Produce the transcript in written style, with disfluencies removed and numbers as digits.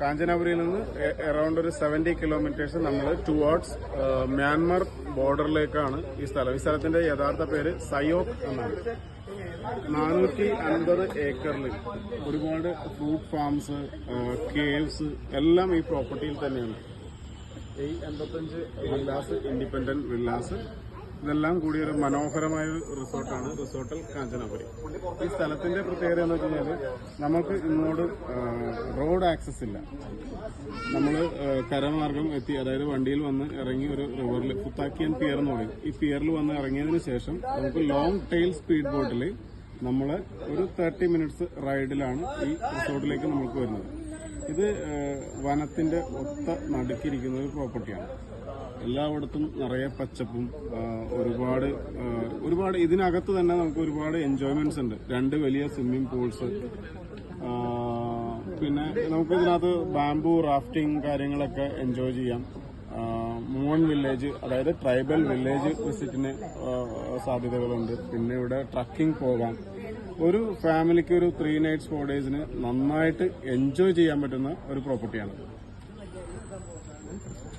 കാഞ്ചനാപുരിയിൽ നിന്ന് അറൌണ്ട് ഒരു 70 കിലോമീറ്റേഴ്സ് നമ്മൾ ടുവാർഡ്സ് മ്യാൻമർ ബോർഡറിലേക്കാണ് ഈ സ്ഥലം. ഈ സ്ഥലത്തിന്റെ യഥാർത്ഥ പേര് സയോക് എന്നാണ്. 450 ഏക്കറിൽ ഒരുപാട് ഫ്രൂട്ട് ഫാംസ്, കേവ്സ് എല്ലാം ഈ പ്രോപ്പർട്ടിയിൽ തന്നെയാണ്. ഈ 85 വില്ലാസ്, ഇൻഡിപെൻഡന്റ് വില്ലാസ്, ഇതെല്ലാം കൂടി ഒരു മനോഹരമായ റിസോർട്ടാണ് റിസോർട്ടൽ കാഞ്ചനാപുരി. ഈ സ്ഥലത്തിന്റെ പ്രത്യേകത എന്ന് വെച്ച് കഴിഞ്ഞാൽ നമുക്ക് ഇങ്ങോട്ട് റോഡ് ആക്സസ് ഇല്ല. നമ്മൾ കരമാർഗം എത്തി, അതായത് വണ്ടിയിൽ വന്ന് ഇറങ്ങി ഒരു റിവറിൽ ഫുത്താക്കിയൻ പിയർ എന്ന് പറയും, ഈ പിയറിൽ വന്ന് ഇറങ്ങിയതിന് ശേഷം നമുക്ക് ലോങ് ടെയിൽ സ്പീഡ് ബോട്ടിൽ നമ്മൾ ഒരു 30 മിനിറ്റ്സ് റൈഡിലാണ് ഈ റിസോർട്ടിലേക്ക് നമുക്ക് വരുന്നത്. ഇത് വനത്തിന്റെ ഒത്ത നടുക്കിരിക്കുന്ന ഒരു പ്രോപ്പർട്ടിയാണ്. എല്ലായിടത്തും നിറയെ പച്ചപ്പും ഒരുപാട് ഇതിനകത്ത് തന്നെ നമുക്ക് ഒരുപാട് എൻജോയ്മെന്റ്സ് ഉണ്ട്. 2 വലിയ സ്വിമ്മിംഗ് പൂൾസ്, പിന്നെ നമുക്ക് ഇതിനകത്ത് ബാംബു റാഫ്റ്റിംഗ് കാര്യങ്ങളൊക്കെ എൻജോയ് ചെയ്യാം. മൂൺ വില്ലേജ്, അതായത് ട്രൈബൽ വില്ലേജ് വിസിറ്റിന് സാധ്യതകളുണ്ട്. പിന്നെ ഇവിടെ ട്രക്കിംഗ് പോകാം. ഒരു ഫാമിലിക്ക് ഒരു 3 nights 4 days നന്നായിട്ട് എൻജോയ് ചെയ്യാൻ പറ്റുന്ന ഒരു പ്രോപ്പർട്ടിയാണ്.